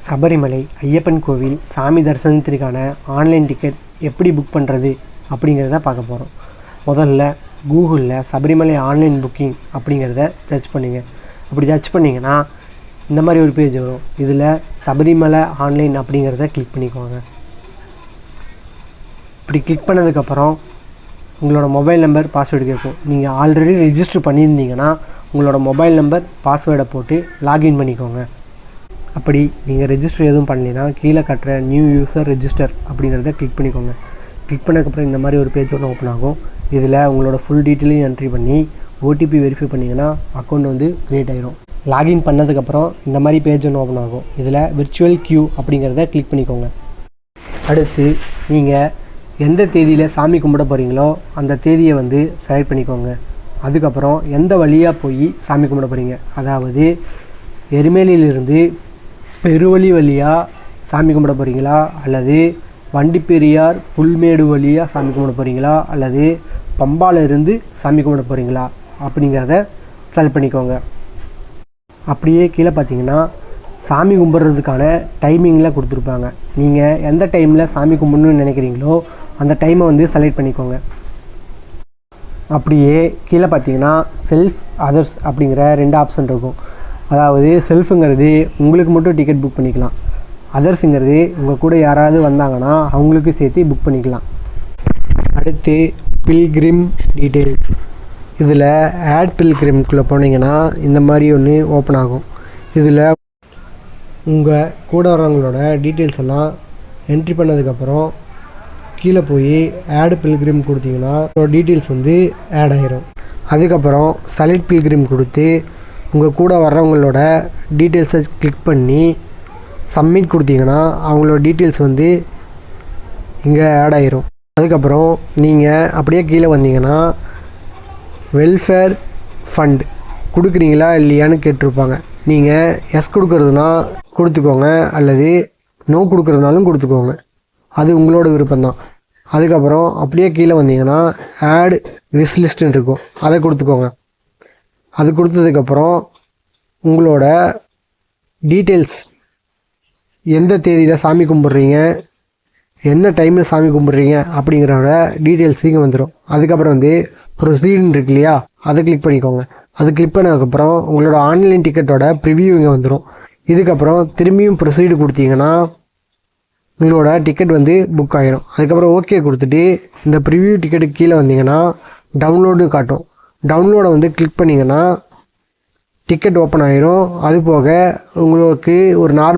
சபரிமலை ஐயப்பன் கோவில் சாமி தரிசனத்திற்கான online ticket எப்படி புக் பண்ணுறது அப்படிங்கிறத பார்க்க போகிறோம். முதல்ல கூகுளில் சபரிமலை ஆன்லைன் புக்கிங் அப்படிங்கிறத சர்ச் பண்ணிங்க. அப்படி சர்ச் பண்ணிங்கன்னா இந்த மாதிரி ஒரு பேஜ் வரும். இதில் சபரிமலை ஆன்லைன் அப்படிங்கிறத கிளிக் பண்ணிக்கோங்க. இப்படி கிளிக் பண்ணதுக்கப்புறம் உங்களோட மொபைல் நம்பர் பாஸ்வேர்டு கேட்கும். நீங்கள் ஆல்ரெடி ரெஜிஸ்டர் பண்ணியிருந்தீங்கன்னா உங்களோட மொபைல் நம்பர் பாஸ்வேர்டை போட்டு லாகின் பண்ணிக்கோங்க. அப்படி நீங்கள் ரெஜிஸ்டர் எதுவும் பண்ணலைன்னா கீழே கட்டுற நியூ யூசர் ரெஜிஸ்டர் அப்படிங்கிறத கிளிக் பண்ணிக்கோங்க. கிளிக் பண்ணதுக்கப்புறம் இந்த மாதிரி ஒரு பேஜ் ஒன்று ஓப்பன் ஆகும். இதில் உங்களோட ஃபுல் டீட்டெயிலையும் என்ட்ரி பண்ணி ஓடிபி வெரிஃபை பண்ணிங்கன்னா அக்கௌண்ட் வந்து க்ரியேட் ஆகிரும். லாகின் பண்ணதுக்கப்புறம் இந்த மாதிரி பேஜ் ஒன்று ஓப்பன் ஆகும். இதில் விர்ச்சுவல் கியூ அப்படிங்கிறத கிளிக் பண்ணிக்கோங்க. அடுத்து நீங்கள் எந்த தேதியில் சாமி கும்பிட போகிறீங்களோ அந்த தேதியை வந்து செலக்ட் பண்ணிக்கோங்க. அதுக்கப்புறம் எந்த வழியாக போய் சாமி கும்பிட போகிறீங்க, அதாவது எருமேலியிலிருந்து பெருவழி வழியாக சாமி கும்பிட போகிறீங்களா, அல்லது வண்டிப்பெரியார் புல்மேடு வழியாக சாமி கும்பிட போகிறீங்களா, அல்லது பம்பாலிருந்து சாமி கும்பிட போகிறீங்களா அப்படிங்கிறத செலக்ட் பண்ணிக்கோங்க. அப்படியே கீழே பார்த்தீங்கன்னா சாமி கும்பிட்றதுக்கான டைமிங்கில் கொடுத்துருப்பாங்க. நீங்கள் எந்த டைமில் சாமி கும்பிடணும்னு நினைக்கிறீங்களோ அந்த டைமை வந்து செலக்ட் பண்ணிக்கோங்க. அப்படியே கீழே பார்த்தீங்கன்னா செல்ஃப் அதர்ஸ் அப்படிங்கிற 2 ஆப்ஷன் இருக்கும். அதாவது செல்ஃபுங்கிறது உங்களுக்கு மட்டும் டிக்கெட் புக் பண்ணிக்கலாம். அதர்ஸுங்கிறது உங்கள் கூட யாராவது வந்தாங்கன்னா அவங்களுக்கு சேர்த்து புக் பண்ணிக்கலாம். அடுத்து பில்கிரிம் டீட்டெயில்ஸ். இதில் ஆட் பில்கிரிம்குள்ளே போனீங்கன்னா இந்த மாதிரி ஒன்று ஓப்பன் ஆகும். இதில் உங்கள் கூட வரவங்களோட டீட்டெயில்ஸ் எல்லாம் என்ட்ரி பண்ணதுக்கப்புறம் கீழே போய் ஆட் பில்கிரிம் கொடுத்தீங்கன்னா டீட்டெயில்ஸ் வந்து ஆட் ஆகிரும். அதுக்கப்புறம் செலக்ட் பில்கிரிம் கொடுத்து உங்கள் கூட வர்றவங்களோட டீட்டெயில்ஸை கிளிக் பண்ணி சப்மிட் கொடுத்தீங்கன்னா அவங்களோட டீட்டெயில்ஸ் வந்து இங்கே ஆட் ஆகிரும். அதுக்கப்புறம் நீங்கள் அப்படியே கீழே வந்தீங்கன்னா வெல்ஃபேர் ஃபண்ட் கொடுக்குறீங்களா இல்லையான்னு கேட்டிருப்பாங்க. நீங்கள் எஸ் கொடுக்குறதுனா கொடுத்துக்கோங்க, அல்லது நோ கொடுக்குறதுனாலும் கொடுத்துக்கோங்க. அது உங்களோட விருப்பம்தான். அதுக்கப்புறம் அப்படியே கீழே வந்தீங்கன்னா ஆட் விஷ் லிஸ்ட்டுன்னு இருக்கும், அதை கொடுத்துக்கோங்க. அது கொடுத்ததுக்கப்புறம் உங்களோட டீட்டெயில்ஸ், எந்த தேதியில் சாமி கும்பிட்றீங்க, என்ன டைமில் சாமி கும்பிட்றீங்க அப்படிங்கிறோட டீட்டெயில்ஸ் இங்கே வந்துடும். அதுக்கப்புறம் வந்து ப்ரொசீடுன்னு இருக்கு இல்லையா, அதை கிளிக் பண்ணிக்கோங்க. அது கிளிக் பண்ணதுக்கப்புறம் உங்களோட ஆன்லைன் டிக்கெட்டோட ப்ரிவியூ இங்கே வந்துடும். இதுக்கப்புறம் திரும்பியும் ப்ரொசீடு கொடுத்தீங்கன்னா உங்களோட டிக்கெட் வந்து புக் ஆகிரும். அதுக்கப்புறம் ஓகே கொடுத்துட்டு இந்த ப்ரிவியூ டிக்கெட்டுக்கு கீழே வந்தீங்கன்னா டவுன்லோடு காட்டும். டவுன்லோடை வந்து கிளிக் பண்ணிங்கன்னா டிக்கெட் ஓப்பன் ஆகிரும். அது போக உங்களுக்கு ஒரு